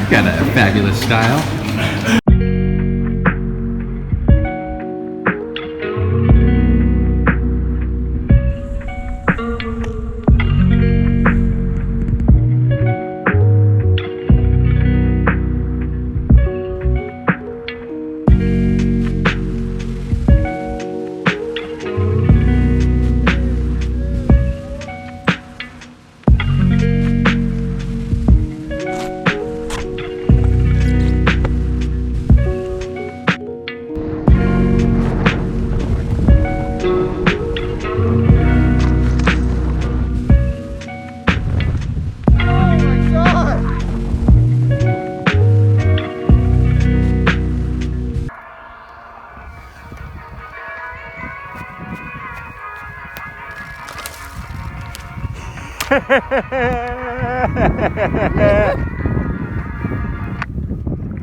Got a fabulous style.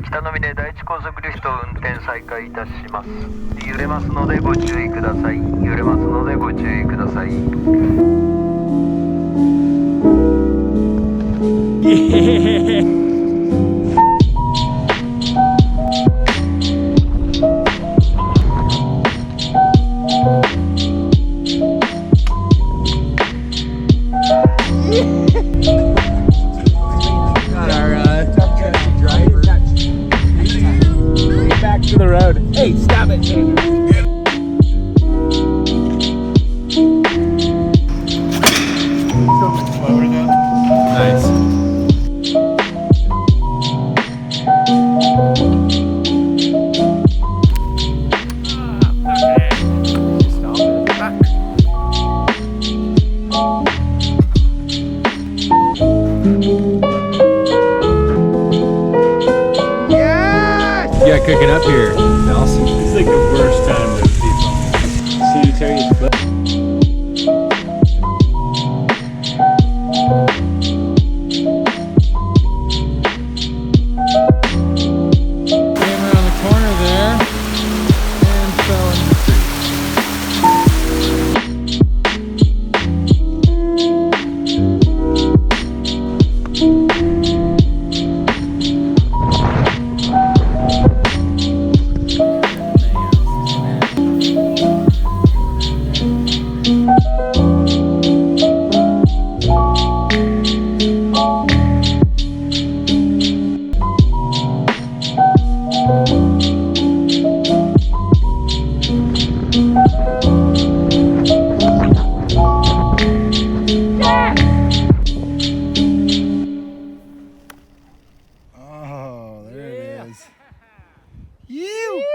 北の峰第一高速リフト運転再開いたします。揺れますのでご注意ください。揺れますのでご注意ください。To the road. Hey, stop it, Tanner. Nice. Yeah, cooking up here.